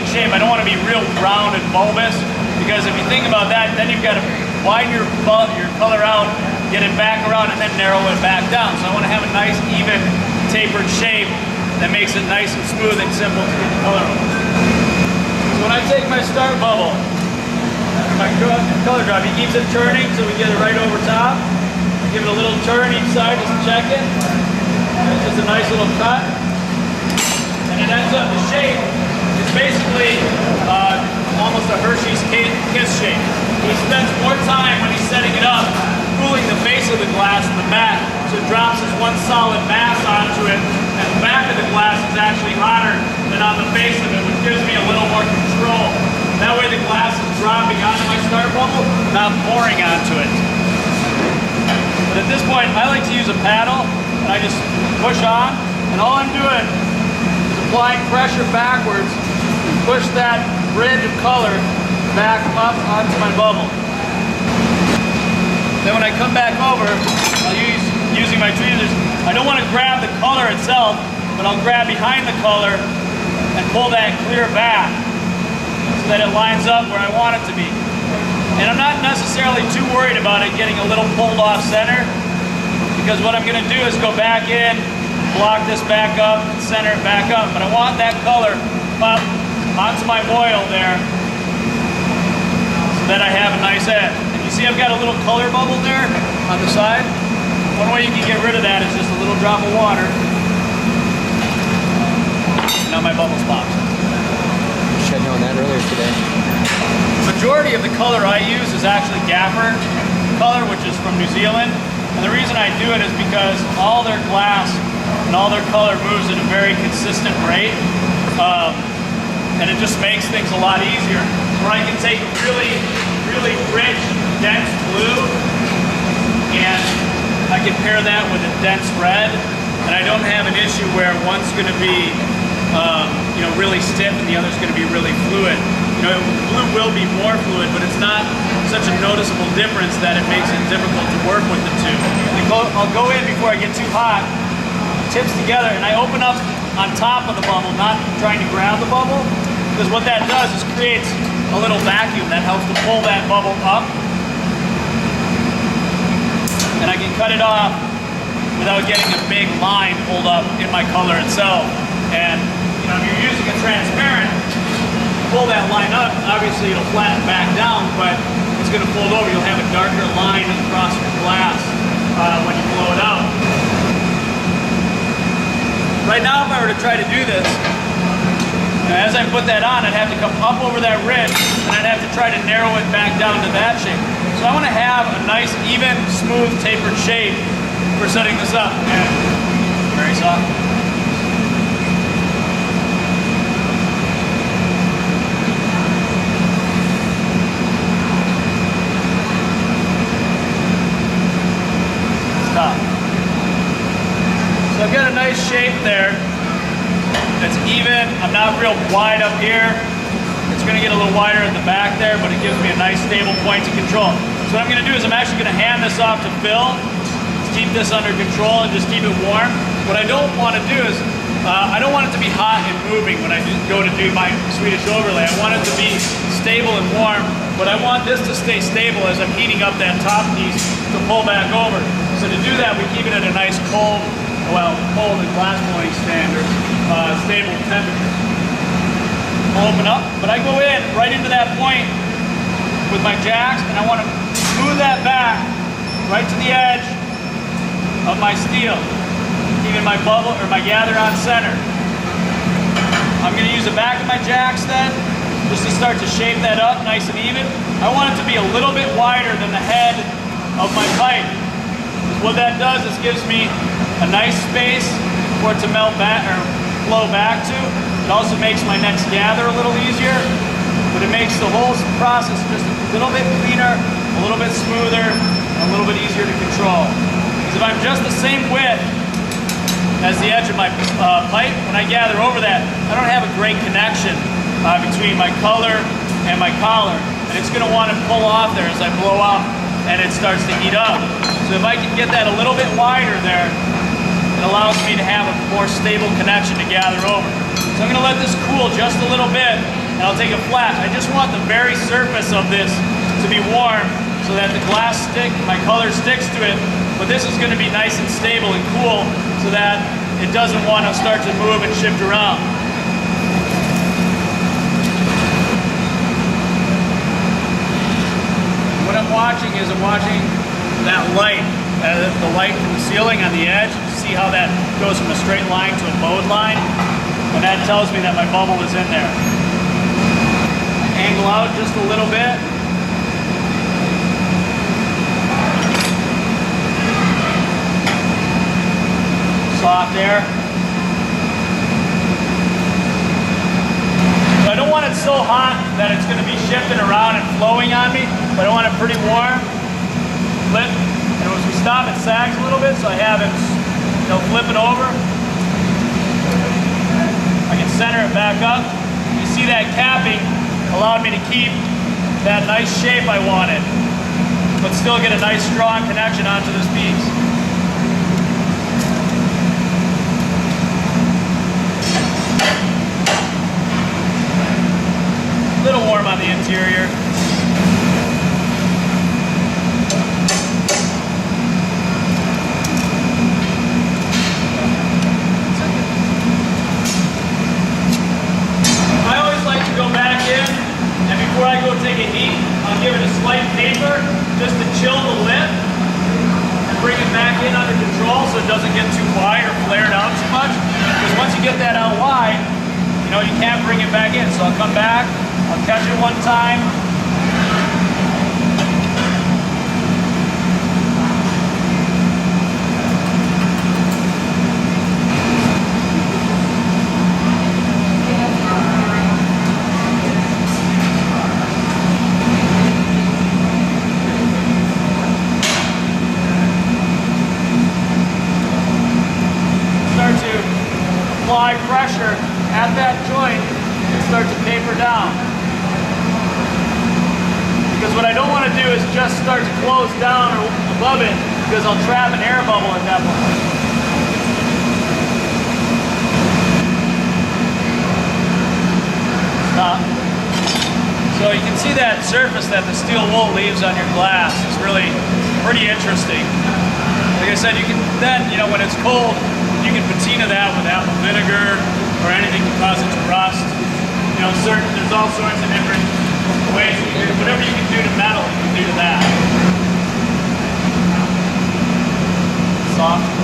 shape. I don't want to be real round and bulbous, because if you think about that, then you've got to widen your color out, get it back around, and then narrow it back down. So I want to have a nice, even, tapered shape that makes it nice and smooth and simple to get the color over. So when I take my start bubble, my color drop, he keeps it turning so we get it right over top. I give it a little turn each side just to check it. It's just a nice little cut. And it ends up, the shape is basically almost a Hershey's Kiss shape. He spends more time when he's setting it up cooling the face of the glass in the back, so it drops as one solid mass onto it, and the back of the glass is actually hotter than on the face of it, which gives me a little more control. That way the glass is dropping onto my start bubble, not pouring onto it. But at this point, I like to use a paddle, and I just push on, and all I'm doing is applying pressure backwards and push that bridge of color back up onto my bubble. Then when I come back over, I'll using my tweezers, I don't want to grab the color itself, but I'll grab behind the color and pull that clear back so that it lines up where I want it to be. And I'm not necessarily too worried about it getting a little pulled off center, because what I'm going to do is go back in, block this back up, and center it back up. But I want that color up onto my foil there so that I have a nice edge. You see I've got a little color bubble there on the side. One way you can get rid of that is just a little drop of water. Now my bubble's popped. Should have known that earlier today. The majority of the color I use is actually gaffer color, which is from New Zealand. And the reason I do it is because all their glass and all their color moves at a very consistent rate. And it just makes things a lot easier. Where I can take a really rich, dense blue, and I can pair that with a dense red, and I don't have an issue where one's going to be really stiff and the other's going to be really fluid. Blue will be more fluid, but it's not such a noticeable difference that it makes it difficult to work with the two. I'll go in before I get too hot, tips together, and I open up on top of the bubble, not trying to grab the bubble, because what that does is creates a little vacuum that helps to pull that bubble up. And I can cut it off without getting a big line pulled up in my color itself. And if you're using a transparent, pull that line up, obviously it'll flatten back down, but it's going to fold over. You'll have a darker line across your glass when you blow it out. Right now, if I were to try to do this, as I put that on, I'd have to come up over that ridge, and I'd have to try to narrow it back down to that shape. So I want to have a nice, even, smooth, tapered shape for setting this up. And very soft. Stop. So I've got a nice shape there. It's even. I'm not real wide up here. It's going to get a little wider at the back there, but it gives me a nice stable point to control. So what I'm going to do is I'm actually going to hand this off to Phil to keep this under control and just keep it warm. What I don't want to do is I don't want it to be hot and moving when I go to do my Swedish Overlay. I want it to be stable and warm, but I want this to stay stable as I'm heating up that top piece to pull back over. So to do that, we keep it at a nice cold and glass blowing standards, stable temperature. I'll open up, but I go in right into that point with my jacks, and I want to smooth that back right to the edge of my steel, keeping my bubble or my gather on center. I'm going to use the back of my jacks then, just to start to shape that up nice and even. I want it to be a little bit wider than the head of my pipe. What that does is gives me a nice space for it to melt back or flow back to. It also makes my next gather a little easier, but it makes the whole process just a little bit cleaner, a little bit smoother, and a little bit easier to control. Because if I'm just the same width as the edge of my pipe, when I gather over that, I don't have a great connection between my color and my collar, and it's going to want to pull off there as I blow up and it starts to heat up. So if I can get that a little bit wider there, it allows me to have a more stable connection to gather over. So I'm going to let this cool just a little bit and I'll take a flash. I just want the very surface of this to be warm so that the glass my color sticks to it, but this is going to be nice and stable and cool so that it doesn't want to start to move and shift around. What I'm watching is I'm watching that light, the light from the ceiling on the edge. See how that goes from a straight line to a bowed line? And that tells me that my bubble is in there. Angle out just a little bit. Soft air. So I don't want it so hot that it's going to be shifting around and flowing on me, but I want it pretty warm. Flip, and as we stop, it sags a little bit, so I have it, flip it over. I can center it back up. You see that capping allowed me to keep that nice shape I wanted, but still get a nice strong connection onto this piece. A little warm on the interior. I always like to go back in, and before I go take a heat, I'll give it a slight paper just to chill the lip and bring it back in under control so it doesn't get too wide or flared out too much. Because once you get that out wide, you can't bring it back in. So I'll come back, I'll catch it one time. Start to apply pressure at that joint and start to taper down. Because what I don't want to do is just start to close down or above it, because I'll trap an air bubble at that point. Stop. So you can see that surface that the steel wool leaves on your glass is really pretty interesting. Like I said, you can then, when it's cold, you can patina that with apple vinegar or anything to cause it to rust. There's all sorts of different ways. Whatever you can do to metal, you can do to that. Soft.